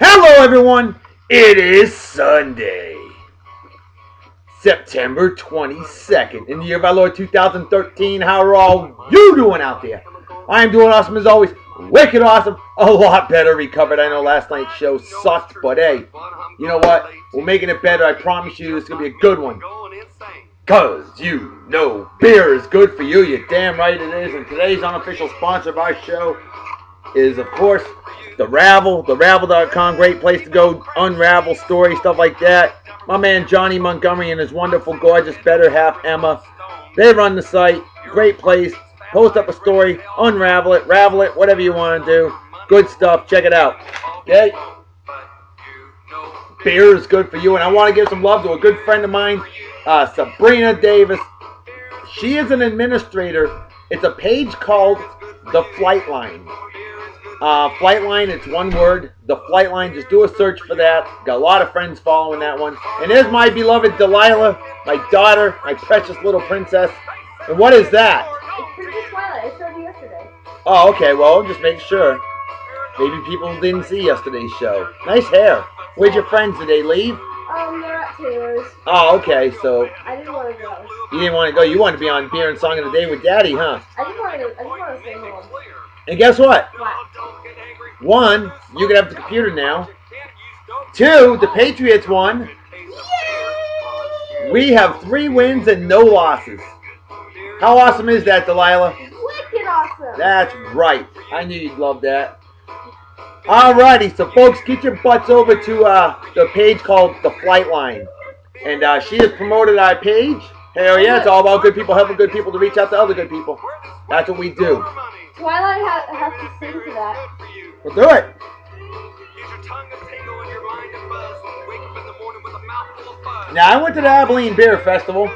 Hello, everyone. It is Sunday, September 22nd, in the year of our Lord 2013. How are all you doing out there? I am doing awesome as always. Wicked awesome. A lot better recovered. I know last night's show sucked, but hey, you know what? We're making it better. I promise you it's going to be a good one. Because you know beer is good for you. You're damn right it is. And today's unofficial sponsor of our show is, of course, The Ravel. TheRavel.com. Great place to go unravel stories, stuff like that. My man Johnny Montgomery and his wonderful, gorgeous, better half Emma. They run the site. Great place. Post up a story, unravel it, ravel it, whatever you want to do. Good stuff. Check it out. Okay? Beer is good for you. And I want to give some love to a good friend of mine, Sabrina Davis. She is an administrator. It's a page called The Flight Line. Flight Line, it's one word. The Flight Line, just do a search for that. Got a lot of friends following that one. And there's my beloved Delilah, my daughter, my precious little princess. And what is that? It's Princess Twilight. I showed you yesterday. Oh, okay. Well, just make sure. Maybe people didn't see yesterday's show. Nice hair. Where'd your friends? Did they leave? They're at Taylor's. Oh, okay. So I didn't want to go. you didn't want to go. You wanted to be on Beer and Song of the Day with Daddy, huh? I just wanted to stay home. And guess what? What? One, you can have the computer now. Two, the Patriots won. Yay! We have 3 wins and no losses. How awesome is that, Delilah? Wicked awesome. That's right. I knew you'd love that. Alrighty, so folks, get your butts over to the page called The Flight Line. And she has promoted our page. Hell yeah, it's all about good people helping good people to reach out to other good people. That's what we do. Twilight has to sing to that. We'll do it. Now, I went to the Abilene Beer Festival.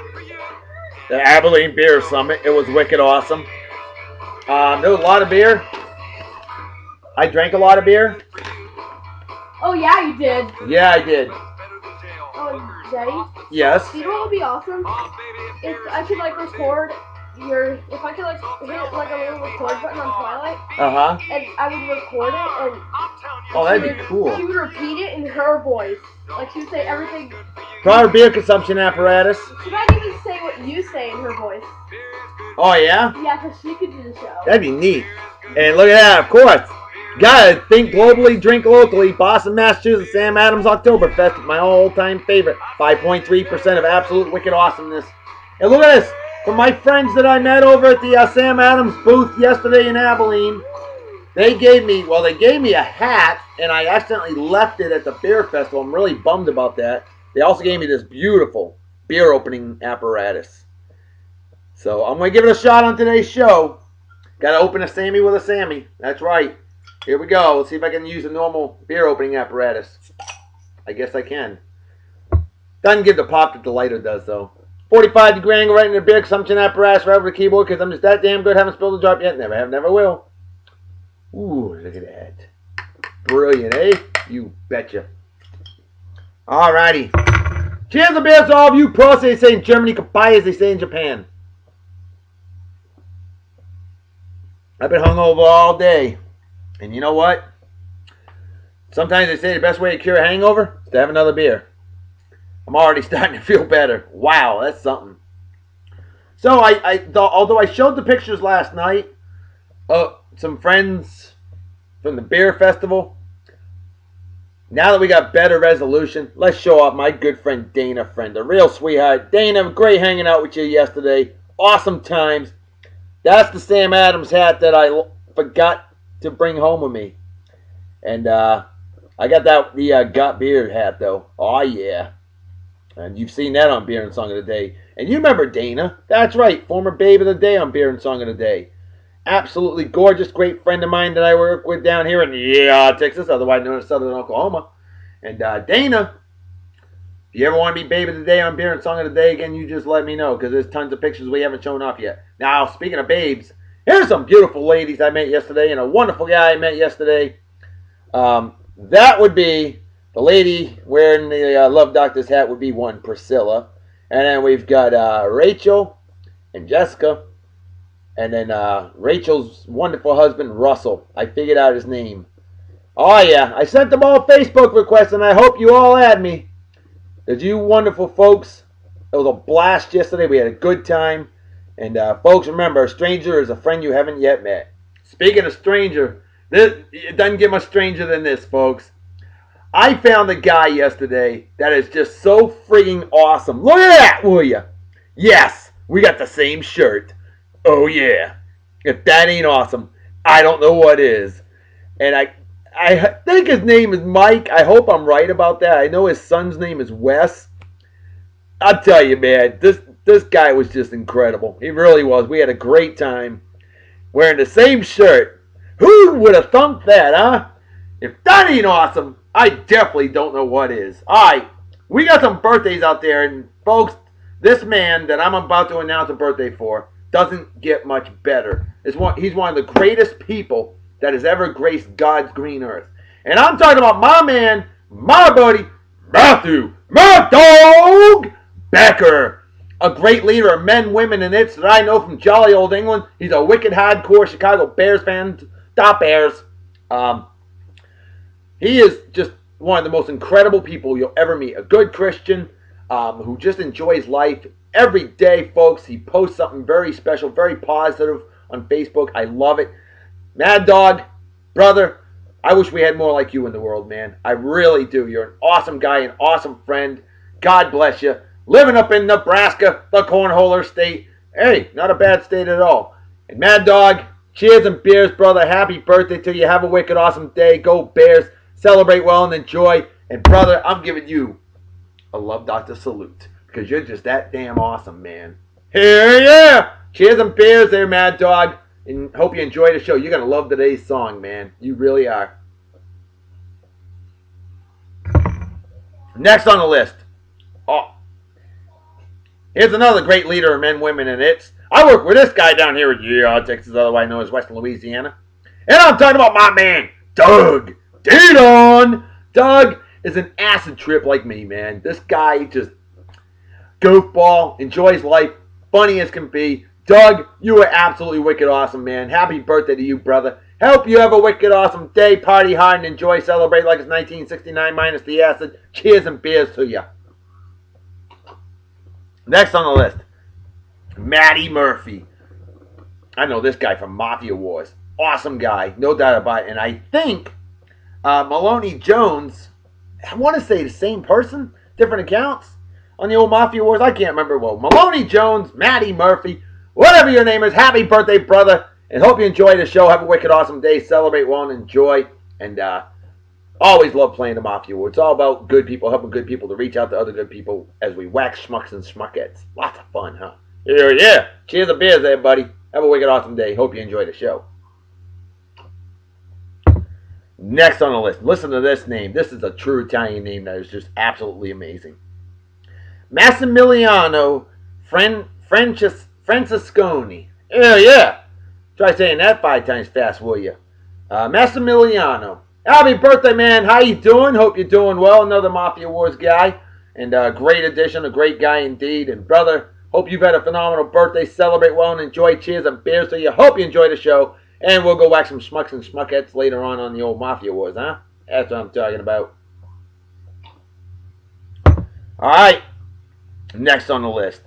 The Abilene Beer Summit. It was wicked awesome. There was a lot of beer. I drank a lot of beer. Oh yeah, you did. Yeah, I did. Oh, Daddy. Yes. You know what would be awesome? If I could record if I could hit a little record button on Twilight. Uh-huh. And I would record it and. Oh, that'd be cool. She would repeat it in her voice. She would say everything. Proper beer consumption apparatus. She might even say what you say in her voice. Oh, yeah? Yeah, because she could do the show. That'd be neat. And look at that, of course. Gotta think globally, drink locally. Boston, Massachusetts, Sam Adams Octoberfest, my all-time favorite. 5.3% of absolute wicked awesomeness. And look at this. From my friends that I met over at the Sam Adams booth yesterday in Abilene, they gave me a hat, and I accidentally left it at the beer festival. I'm really bummed about that. They also gave me this beautiful beer opening apparatus. So I'm going to give it a shot on today's show. Got to open a Sammy with a Sammy. That's right. Here we go. Let's see if I can use a normal beer opening apparatus. I guess I can. Doesn't give the pop that the lighter does, though. 45 degree angle right in the beer consumption apparatus right over the keyboard because I'm just that damn good. Haven't spilled a drop yet. Never have, never will. Ooh, look at that. Brilliant, eh? You betcha. Alrighty. Cheers to beers to all of you pros, they say in Germany, Kapai, as they say in Japan. I've been hungover all day. And you know what? Sometimes they say the best way to cure a hangover is to have another beer. I'm already starting to feel better. Wow, that's something. So, although I showed the pictures last night, some friends from the beer festival, now that we got better resolution, let's show off my good friend Dayna, a real sweetheart. Dayna, great hanging out with you yesterday. Awesome times. That's the Sam Adams hat that I forgot to bring home with me. And I got the Got Beer hat, though. Oh, yeah. And you've seen that on Beer and Song of the Day. And you remember Dayna. That's right, former Babe of the Day on Beer and Song of the Day. Absolutely gorgeous, great friend of mine that I work with down here in Texas, otherwise known as Southern Oklahoma. And Dayna, if you ever want to be Babe of the Day on Beer and Song of the Day again, you just let me know, because there's tons of pictures we haven't shown off yet. Now, speaking of babes, here's some beautiful ladies I met yesterday and a wonderful guy I met yesterday. That would be the lady wearing the Love Doctor's hat would be one, Priscilla. And then we've got Rachel and Jessica. And then Rachel's wonderful husband, Russell. I figured out his name. Oh yeah, I sent them all Facebook requests, and I hope you all add me. Because you wonderful folks, it was a blast yesterday. We had a good time. And folks, remember, a stranger is a friend you haven't yet met. Speaking of stranger, it doesn't get much stranger than this, folks. I found a guy yesterday that is just so freaking awesome. Look at that, will ya? Yes, we got the same shirt. Oh yeah. If that ain't awesome, I don't know what is. And I think his name is Mike. I hope I'm right about that. I know his son's name is Wes. I'll tell you, man, this guy was just incredible. He really was. We had a great time wearing the same shirt. Who would have thunked that, huh? If that ain't awesome, I definitely don't know what is. All right, we got some birthdays out there, and folks, this man that I'm about to announce a birthday for doesn't get much better. He's one of the greatest people that has ever graced God's green earth. And I'm talking about my man, my buddy, Matthew, Mad Dog Becker. A great leader of men, women, and its that I know from jolly old England. He's a wicked hardcore Chicago Bears fan. Stop Bears. He is just one of the most incredible people you'll ever meet. A good Christian who just enjoys life. Every day, folks, he posts something very special, very positive on Facebook. I love it. Mad Dog, brother, I wish we had more like you in the world, man. I really do. You're an awesome guy, an awesome friend. God bless you. Living up in Nebraska, the cornholer state. Hey, not a bad state at all. And Mad Dog, cheers and beers, brother. Happy birthday to you. Have a wicked awesome day. Go Bears. Celebrate well and enjoy. And brother, I'm giving you a Love Doctor salute. Because you're just that damn awesome, man. Here, yeah. Cheers and beers there, Mad Dog. And hope you enjoy the show. You're going to love today's song, man. You really are. Next on the list. Oh. Here's another great leader of men, women, and its. I work with this guy down here in Texas, otherwise known as Western Louisiana. And I'm talking about my man, Doug. Dayna. Doug is an acid trip like me, man. This guy just goofball, enjoys life, funny as can be. Doug, you are absolutely wicked awesome, man. Happy birthday to you, brother. Hope you have a wicked awesome day. Party hard and enjoy. Celebrate like it's 1969 minus the acid. Cheers and beers to you. Next on the list, Matty Murphy. I know this guy from Mafia Wars. Awesome guy, no doubt about it. And I think Maloney Jones, I want to say the same person, different accounts on the old Mafia Wars. I can't remember. Well, Maloney Jones, Matty Murphy, whatever your name is, happy birthday, brother. And hope you enjoy the show. Have a wicked awesome day. Celebrate well and enjoy. And always love playing the Mafia Wars. It's all about good people, helping good people to reach out to other good people as we wax schmucks and schmuckettes. Lots of fun, huh? Yeah. Cheers and beers there, buddy. Have a wicked awesome day. Hope you enjoy the show. Next on the list, listen to this name. This is a true Italian name that is just absolutely amazing. Massimiliano Francesconi. Yeah. Try saying that 5 times fast, will you? Massimiliano. Happy birthday, man. How you doing? Hope you're doing well. Another Mafia Wars guy. And a great addition. A great guy indeed. And brother, hope you've had a phenomenal birthday. Celebrate well and enjoy. Cheers and beers to you. Hope you enjoy the show. And we'll go whack some schmucks and schmuckettes later on the old Mafia Wars, huh? That's what I'm talking about. Alright. Next on the list.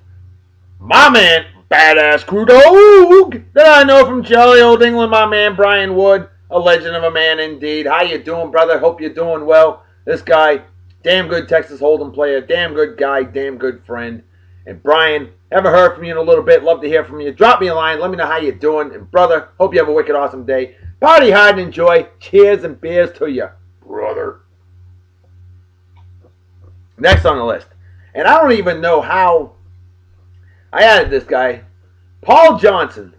My man, Badass Crew Dog, that I know from jolly old England, my man Brian Wood. A legend of a man indeed. How you doing, brother? Hope you're doing well. This guy, damn good Texas Hold'em player. Damn good guy. Damn good friend. And Brian, haven't heard from you in a little bit. Love to hear from you. Drop me a line. Let me know how you're doing. And brother, hope you have a wicked awesome day. Party hard and enjoy. Cheers and beers to you, brother. Next on the list. And I don't even know how I added this guy. Paul Johnson.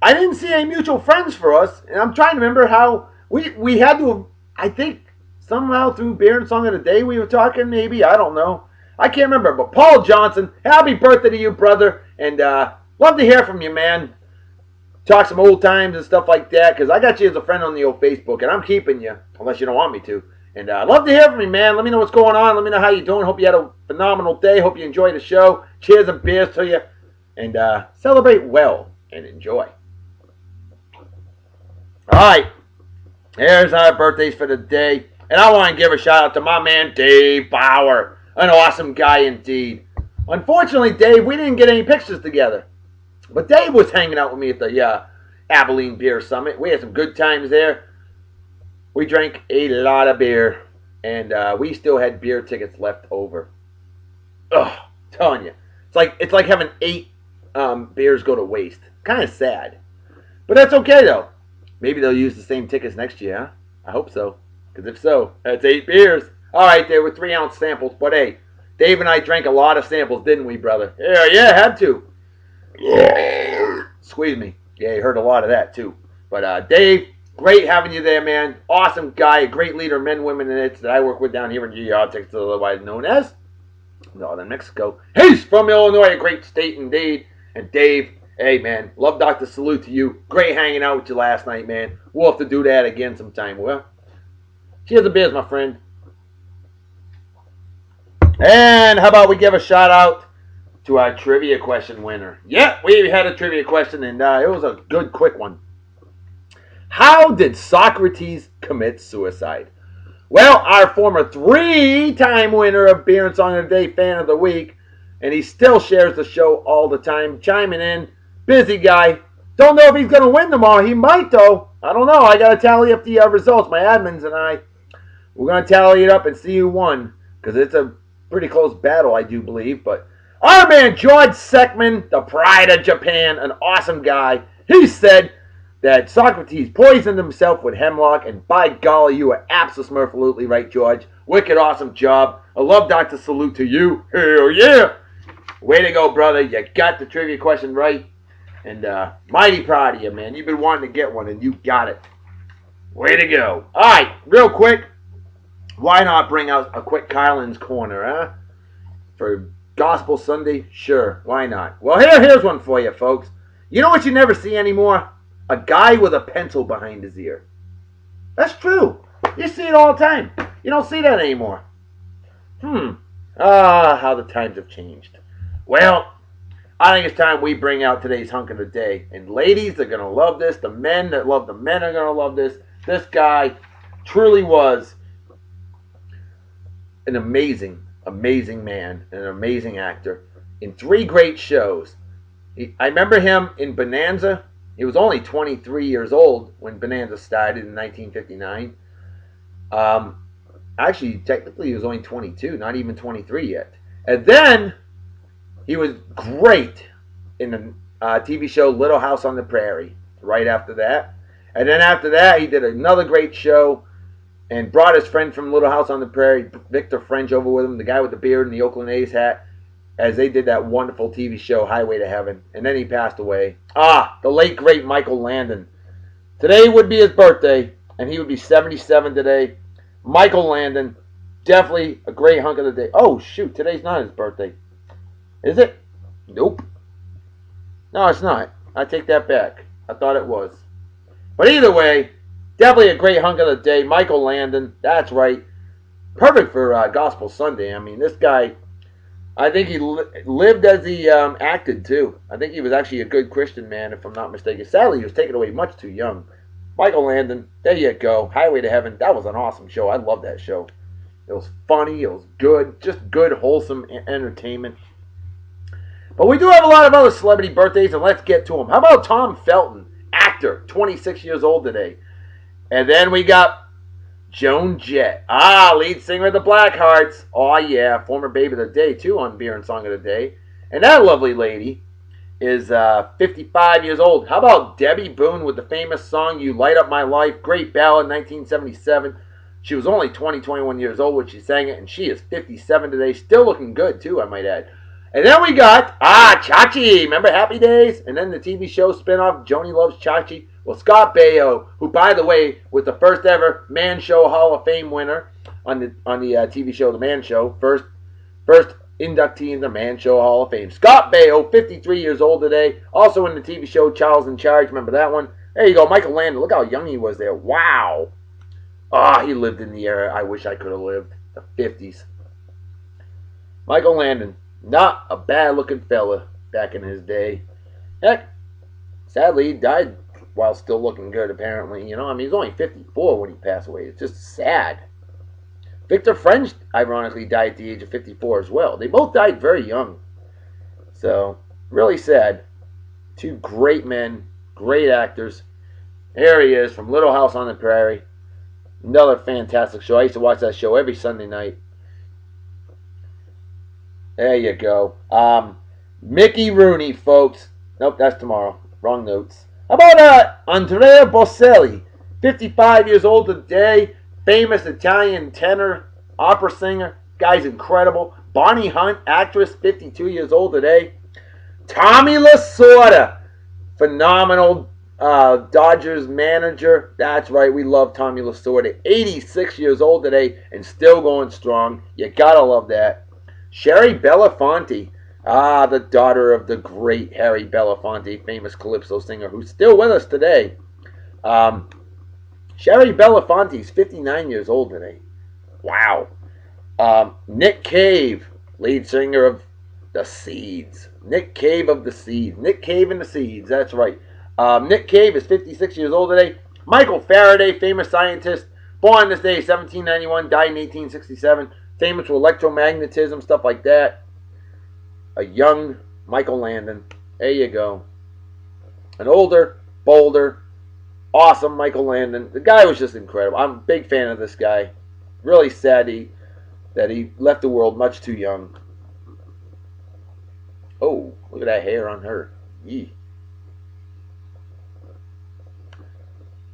I didn't see any mutual friends for us. And I'm trying to remember how we had to, I think, somehow through Beer and Song of the Day we were talking, maybe. I don't know. I can't remember, but Paul Johnson, happy birthday to you, brother, and love to hear from you, man. Talk some old times and stuff like that, because I got you as a friend on the old Facebook, and I'm keeping you, unless you don't want me to. And love to hear from you, man. Let me know what's going on. Let me know how you're doing. Hope you had a phenomenal day. Hope you enjoyed the show. Cheers and beers to you, and celebrate well and enjoy. All right, Here's our birthdays for the day. And I want to give a shout out to my man, Dave Bauer. An awesome guy indeed. Unfortunately, Dave, we didn't get any pictures together. But Dave was hanging out with me at the Abilene Beer Summit. We had some good times there. We drank a lot of beer. And we still had beer tickets left over. Ugh, telling you. It's like having 8 beers go to waste. Kind of sad. But that's okay, though. Maybe they'll use the same tickets next year, huh? I hope so. Because if so, that's 8 beers. All right, there were 3-ounce samples. But hey, Dave and I drank a lot of samples, didn't we, brother? Yeah, had to. Squeeze me. Yeah, you heard a lot of that, too. But Dave, great having you there, man. Awesome guy, a great leader, men, women, and it's that I work with down here in GR, Texas, otherwise known as Northern Mexico. He's from Illinois, a great state indeed. And Dave, hey, man, love Dr. Salute to you. Great hanging out with you last night, man. We'll have to do that again sometime. Well, cheers to beers, my friend. And how about we give a shout out to our trivia question winner? Yeah, we had a trivia question, and it was a good, quick one. How did Socrates commit suicide? Well, our former 3-time winner of Beer and Song of the Day Fan of the Week, and he still shares the show all the time, chiming in. Busy guy. Don't know if he's going to win tomorrow. He might, though. I don't know. I got to tally up the results. My admins and I, we're going to tally it up and see who won, because it's a pretty close battle, I do believe. But our man, George Seckman, the pride of Japan, an awesome guy, he said that Socrates poisoned himself with hemlock, and by golly, you were absolutely right, George. Wicked awesome job. I love Dr. Salute to you. Hell yeah. Way to go, brother. You got the trivia question right. And mighty proud of you, man. You've been wanting to get one, and you got it. Way to go. All right, real quick. Why not bring out a quick Kylan's Corner, huh? For Gospel Sunday? Sure, why not? Well, here's one for you, folks. You know what you never see anymore? A guy with a pencil behind his ear. That's true. You see it all the time. You don't see that anymore. How the times have changed. Well, I think it's time we bring out today's hunk of the day. And ladies are going to love this. The men that love the men are going to love this. This guy truly was an amazing man and an amazing actor in 3 great shows. I remember him in Bonanza. He was only 23 years old when Bonanza started in 1959. Actually, technically, he was only 22, not even 23 yet. And then he was great in the TV show Little House on the Prairie right after that. And then after that, he did another great show and brought his friend from Little House on the Prairie, Victor French, over with him, the guy with the beard and the Oakland A's hat, as they did that wonderful TV show, Highway to Heaven. And then he passed away. The late, great Michael Landon. Today would be his birthday, and he would be 77 today. Michael Landon, definitely a great hunk of the day. Oh, shoot, today's not his birthday. Is it? Nope. No, it's not. I take that back. I thought it was. But either way, definitely a great hunk of the day. Michael Landon, that's right. Perfect for Gospel Sunday. I mean, this guy, I think he lived as he acted, too. I think he was actually a good Christian man, if I'm not mistaken. Sadly, he was taken away much too young. Michael Landon, there you go. Highway to Heaven, that was an awesome show. I love that show. It was funny. It was good. Just good, wholesome entertainment. But we do have a lot of other celebrity birthdays, and let's get to them. How about Tom Felton, actor, 26 years old today. And then we got Joan Jett, lead singer of the Blackhearts. Oh, yeah, former baby of the day, too, on Beer and Song of the Day. And that lovely lady is 55 years old. How about Debbie Boone with the famous song, You Light Up My Life? Great ballad, 1977. She was only 21 years old when she sang it, and she is 57 today. Still looking good, too, I might add. And then we got, Chachi. Remember Happy Days? And then the TV show spinoff, Joni Loves Chachi. Well, Scott Baio, who, by the way, was the first ever Man Show Hall of Fame winner on the TV show The Man Show. First inductee in the Man Show Hall of Fame. Scott Baio, 53 years old today. Also in the TV show Charles in Charge. Remember that one? There you go. Michael Landon. Look how young he was there. Wow. He lived in the era I wish I could have lived. The 50s. Michael Landon. Not a bad-looking fella back in his day. Heck, sadly, he died while still looking good, apparently. You know, I mean, he's only 54 when he passed away. It's just sad. Victor French, ironically, died at the age of 54 as well. They both died very young. So, really sad. Two great men, great actors. Here he is from Little House on the Prairie. Another fantastic show. I used to watch that show every Sunday night. There you go. Mickey Rooney, folks. Nope, that's tomorrow. Wrong notes. How about Andrea Bocelli, 55 years old today. Famous Italian tenor, opera singer. Guy's incredible. Bonnie Hunt, actress, 52 years old today. Tommy Lasorda, phenomenal Dodgers manager. That's right, we love Tommy Lasorda. 86 years old today and still going strong. You gotta love that. Sherry Belafonte, the daughter of the great Harry Belafonte, famous calypso singer, who's still with us today. Sherry Belafonte's 59 years old today. Wow. Nick Cave, lead singer of The Seeds. Nick Cave of The Seeds. Nick Cave and The Seeds, that's right. Nick Cave is 56 years old today. Michael Faraday, famous scientist, born this day, 1791, died in 1867. Famous for electromagnetism, stuff like that. A young Michael Landon. There you go. An older, bolder, awesome Michael Landon. The guy was just incredible. I'm a big fan of this guy. Really sad that he left the world much too young. Oh, look at that hair on her. Yee.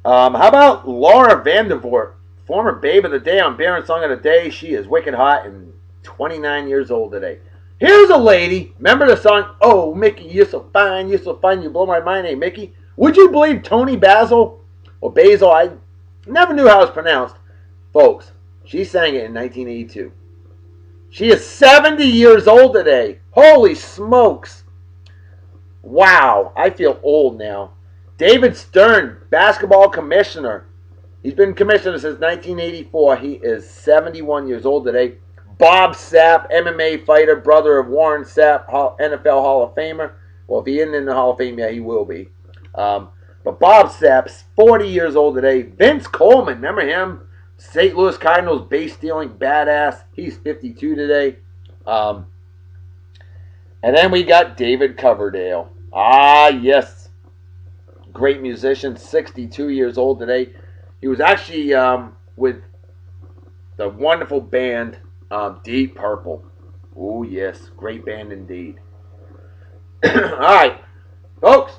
How about Laura Vandervoort, former Babe of the Day on Baron Song of the Day? She is wicked hot and 29 years old today. Here's a lady. Remember the song, Oh, Mickey, you're so fine, you blow my mind. Hey, Mickey. Would you believe Tony Basil, or Basil, I never knew how it was pronounced. Folks, she sang it in 1982. She is 70 years old today. Holy smokes. Wow, I feel old now. David Stern, basketball commissioner. He's been commissioner since 1984. He is 71 years old today. Bob Sapp, MMA fighter, brother of Warren Sapp, NFL Hall of Famer. Well, if he isn't in the Hall of Fame, yeah, he will be. But Bob Sapp's 40 years old today. Vince Coleman, remember him? St. Louis Cardinals base-stealing badass. He's 52 today. And then we got David Coverdale. Ah, yes. Great musician, 62 years old today. He was actually with the wonderful band Deep Purple. Oh, yes. Great band indeed. All right, folks.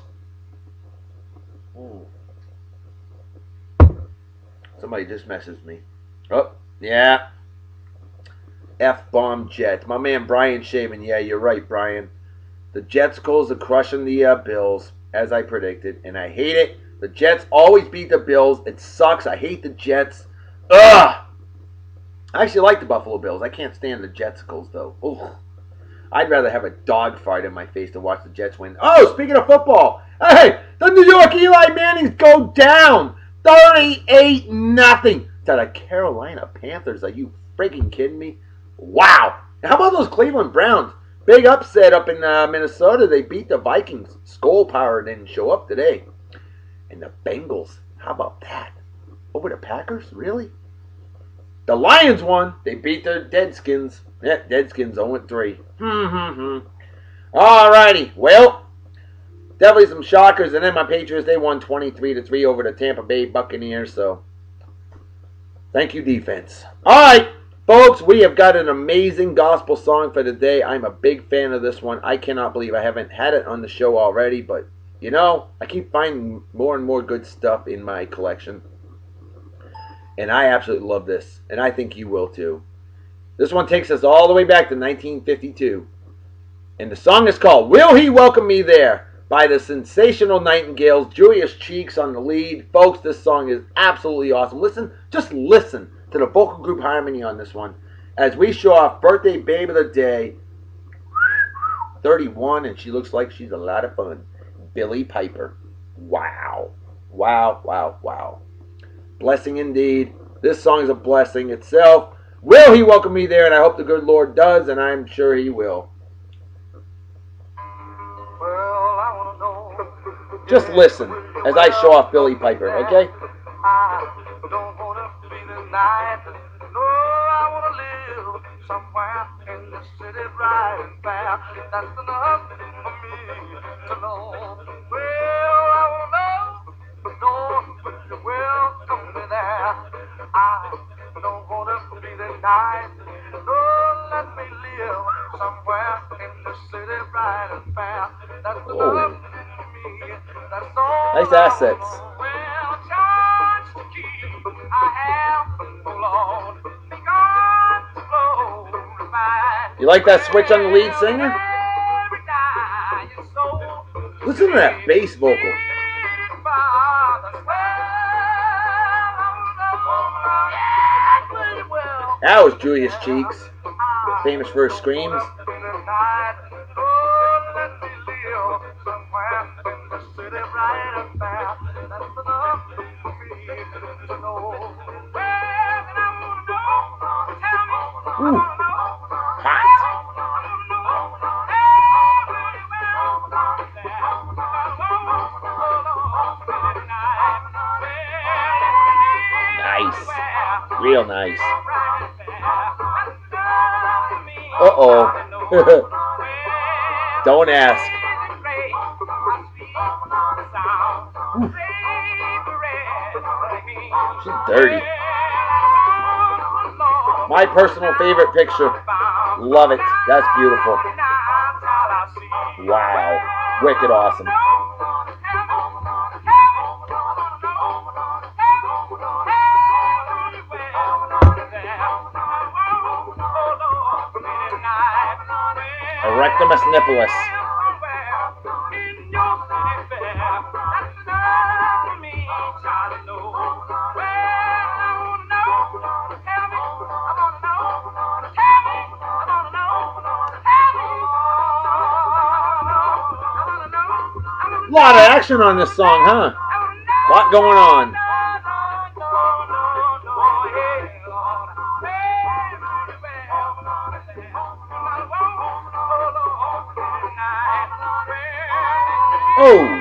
Somebody just messaged me. Oh, yeah. F-bomb Jets. My man Brian Shaven. Yeah, you're right, Brian. The Jetsicles are crushing the Bills, as I predicted, and I hate it. The Jets always beat the Bills. It sucks. I hate the Jets. Ugh! I actually like the Buffalo Bills. I can't stand the Jetsicles, though. Ugh. I'd rather have a dogfight in my face to watch the Jets win. Oh, speaking of football. Hey, the New York Eli Mannings go down 38-0 to the Carolina Panthers. Are you freaking kidding me? Wow. How about those Cleveland Browns? Big upset up in Minnesota. They beat the Vikings. Skull Power didn't show up today. And the Bengals. How about that? Over the Packers? Really? The Lions won. They beat the Deadskins. Yeah, Deadskins 0-3. Alrighty. Well, definitely some shockers. And then my Patriots, they won 23-3 over the Tampa Bay Buccaneers. So, thank you, defense. Alright, folks, we have got an amazing gospel song for today. I'm a big fan of this one. I cannot believe I haven't had it on the show already. But, you know, I keep finding more and more good stuff in my collection. And I absolutely love this. And I think you will too. This one takes us all the way back to 1952. And the song is called Will He Welcome Me There by the Sensational Nightingales. Julius Cheeks on the lead. Folks, this song is absolutely awesome. Just listen to the vocal group harmony on this one. As we show off birthday babe of the day. 31, and she looks like she's a lot of fun. Billie Piper. Wow. Wow, wow, wow. Blessing indeed. This song is a blessing itself. Will He welcome me there? And I hope the good Lord does, and I'm sure He will. Well, I want to know Just listen as I show off Billy Piper, okay? I don't wanna be the night. No, I wanna live somewhere in the city bright and fair. That's enough for me to know. Well, I wanna know the door, but you will come me there. I don't wanna be the night. No, let me live somewhere in the city bright and fair. That's enough for me. That's all. Nice assets. Well, charge to keep. I have no Lord. God slow remind. You like that switch on the lead singer? Listen to that bass vocal. That was Julius Cheeks, famous for his screams. Ooh, hot. Nice. Real nice. Uh-oh. Don't ask. Ooh. She's dirty. My personal favorite picture. Love it. That's beautiful. Wow. Wicked awesome. Erectimus nippulus. Lot of action on this song, huh? Lot going on. Oh!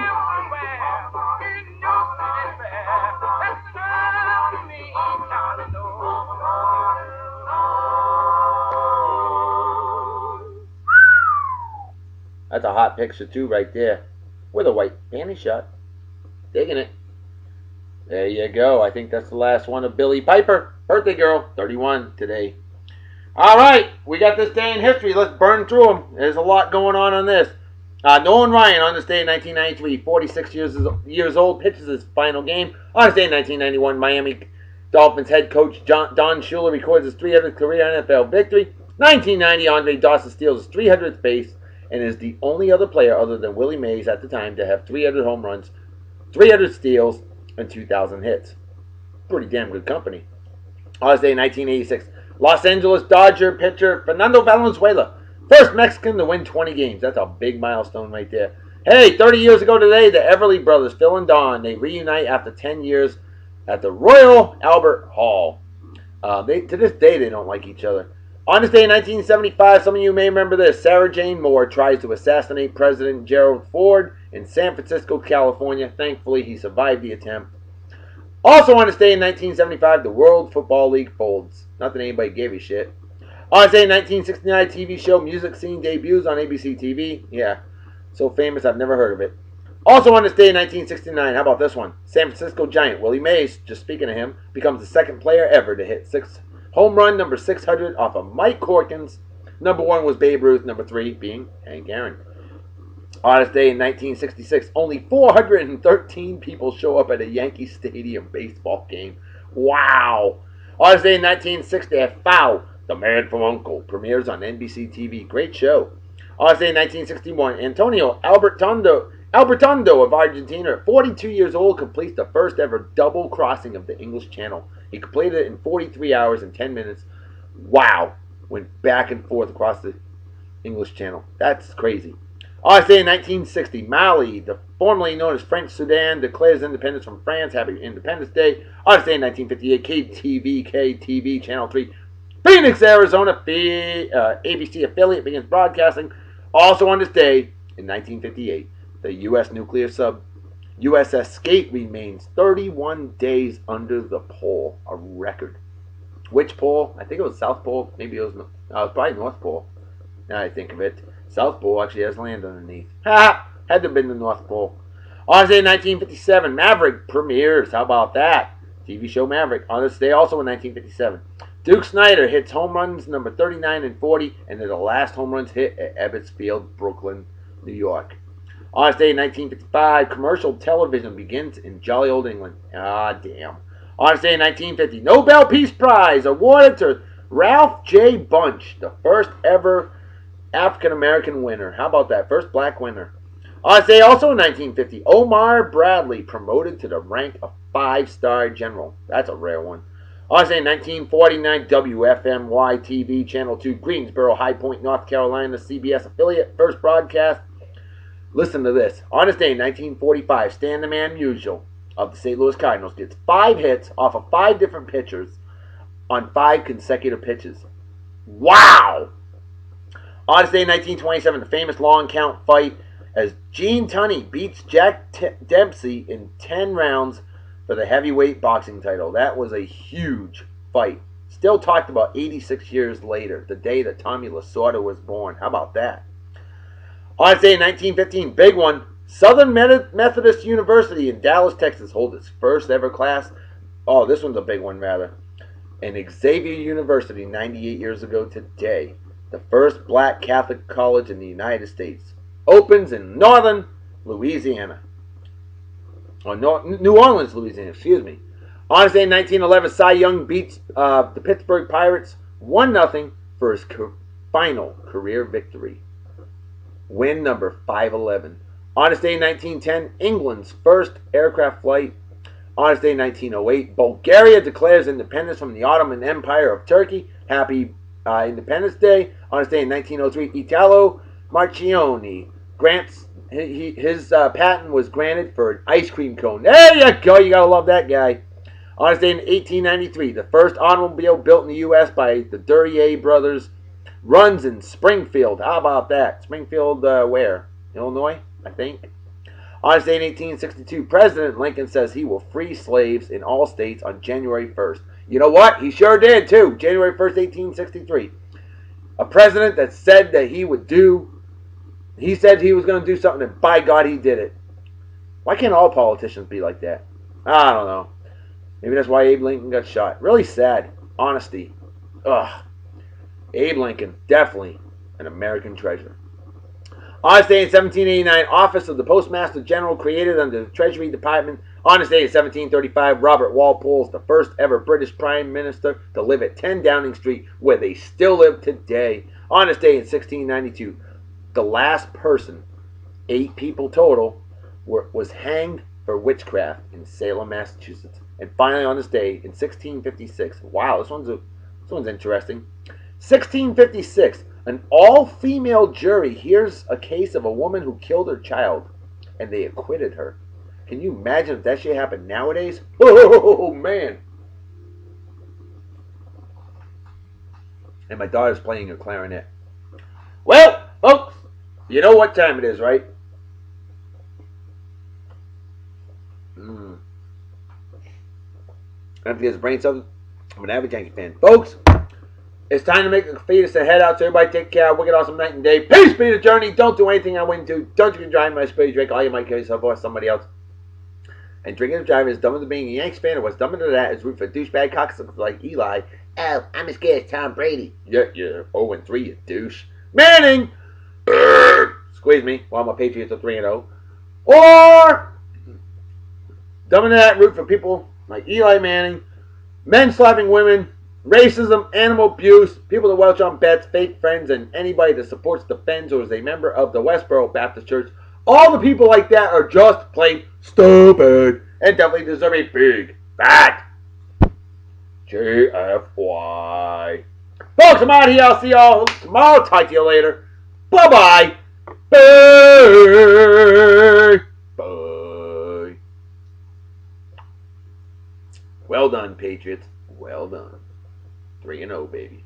That's a hot picture too right there. With a white panty shot. Digging it. There you go. I think that's the last one of Billy Piper. Birthday girl. 31 today. Alright. We got this day in history. Let's burn through them. There's a lot going on this. Nolan Ryan on this day in 1993, 46 years old, pitches his final game. On this day in 1991, Miami Dolphins head coach Don Shula records his 300th career NFL victory. 1990, Andre Dawson steals his 300th base and is the only other player other than Willie Mays at the time to have 300 home runs, 300 steals, and 2,000 hits. Pretty damn good company. On this day in 1986, Los Angeles Dodger pitcher Fernando Valenzuela, first Mexican to win 20 games. That's a big milestone right there. Hey, 30 years ago today, the Everly brothers, Phil and Don, they reunite after 10 years at the Royal Albert Hall. To this day, they don't like each other. On this day in 1975, some of you may remember this. Sarah Jane Moore tries to assassinate President Gerald Ford in San Francisco, California. Thankfully, he survived the attempt. Also on this day in 1975, the World Football League folds. Not that anybody gave a shit. On this day in 1969, TV show Music Scene debuts on ABC TV. Yeah, so famous I've never heard of it. Also on this day in 1969, how about this one? San Francisco Giant Willie Mays, just speaking of him, becomes the second player ever to hit home run number 600 off of Mike Corkins. Number 1 was Babe Ruth, number 3 being Hank Aaron. On this day in 1966, only 413 people show up at a Yankee Stadium baseball game. Wow. On this day in 1960, Foul, The Man from U.N.C.L.E. premieres on NBC TV. Great show. On this day in 1961, Antonio Albertondo of Argentina, 42 years old, completes the first ever double crossing of the English Channel. He completed it in 43 hours and 10 minutes. Wow. Went back and forth across the English Channel. That's crazy. On this day in 1960, Mali, formerly known as French Sudan, declares independence from France. Happy Independence Day. On this day in 1958, KTV, Channel 3, Phoenix, Arizona, ABC affiliate begins broadcasting. Also on this day in 1958, the U.S. nuclear sub USS Skate remains 31 days under the pole, a record. Which pole? I think it was South Pole. Maybe it was probably North Pole. Now I think of it. South Pole actually has land underneath. Ha! Had to have been the North Pole. On this day in 1957, Maverick premieres. How about that? TV show Maverick. On this day also in 1957. Duke Snider hits home runs number 39 and 40, and they're the last home runs hit at Ebbets Field, Brooklyn, New York. On this day in 1955, commercial television begins in jolly old England. Ah, damn. On this day in 1950, Nobel Peace Prize awarded to Ralph J. Bunche, the first ever African-American winner. How about that? First black winner. On this day also in 1950, Omar Bradley promoted to the rank of 5-star general. That's a rare one. On this day in 1949, WFMY TV, Channel 2, Greensboro, High Point, North Carolina, CBS affiliate, first broadcast. Listen to this. On this day in 1945, Stan the Man Musial of the St. Louis Cardinals gets 5 hits off of 5 different pitchers on 5 consecutive pitches. Wow! On this day in 1927, the famous long count fight as Gene Tunney beats Jack Dempsey in 10 rounds for the heavyweight boxing title. That was a huge fight. Still talked about 86 years later, the day that Tommy Lasorda was born. How about that? On this day in 1915, big one, Southern Methodist University in Dallas, Texas holds its first ever class. Oh, this one's a big one, rather. And Xavier University, 98 years ago today, the first black Catholic college in the United States, opens in northern Louisiana. Or New Orleans, Louisiana, excuse me. On this day in 1911, Cy Young beats the Pittsburgh Pirates 1-0 for his final career victory. Win number 511. On this day in 1910, England's first aircraft flight. On this day in 1908, Bulgaria declares independence from the Ottoman Empire of Turkey. Happy Independence Day. On this day in 1903, Italo Marchionni grants his patent was granted for an ice cream cone. There you go. You gotta love that guy. On this day in 1893, the first automobile built in the U.S. by the Duryea brothers runs in Springfield. How about that? Springfield, where? Illinois, I think. On this day in 1862, President Lincoln says he will free slaves in all states on January 1st. You know what? He sure did, too. January 1st, 1863. A president that said that he would do, he said he was going to do something, and by God, he did it. Why can't all politicians be like that? I don't know. Maybe that's why Abe Lincoln got shot. Really sad. Honesty. Ugh. Abe Lincoln, definitely an American treasure. On this day in 1789, Office of the Postmaster General created under the Treasury Department. On this day in 1735, Robert Walpole is the first ever British Prime Minister to live at 10 Downing Street, where they still live today. On this day in 1692, the last person, 8 people total, was hanged for witchcraft in Salem, Massachusetts. And finally, on this day in 1656, wow, this one's interesting. 1656, an all-female jury hears a case of a woman who killed her child, and they acquitted her. Can you imagine if that shit happened nowadays? Oh, man. And my daughter's playing a clarinet. Well, folks, you know what time it is, right? After this brain cells, I'm an avid Yankee fan. Folks, it's time to make a fetus to head out. So everybody take care. Have a wicked awesome night and day. Peace be the journey. Don't do anything I wouldn't do. Don't you drive my spray drink. All you might kill yourself or somebody else. And drinking and driving is dumber than being a Yanks fan. And what's dumber than that is root for douchebag cocksuckers like Eli. Oh, I'm as good as Tom Brady. Yeah, you're 0-3, you douche. Manning! Squeeze me while my Patriots are 3-0. Or dumber than that, root for people like Eli Manning, men slapping women, racism, animal abuse, people that welch on bets, fake friends, and anybody that supports, defends, or is a member of the Westboro Baptist Church. All the people like that are just plain stupid and definitely deserve a big, fat JFY. Folks, I'm out of here. I'll see y'all tomorrow. Talk to you later. Bye-bye. Bye. Bye. Well done, Patriots. Well done. 3-0, baby.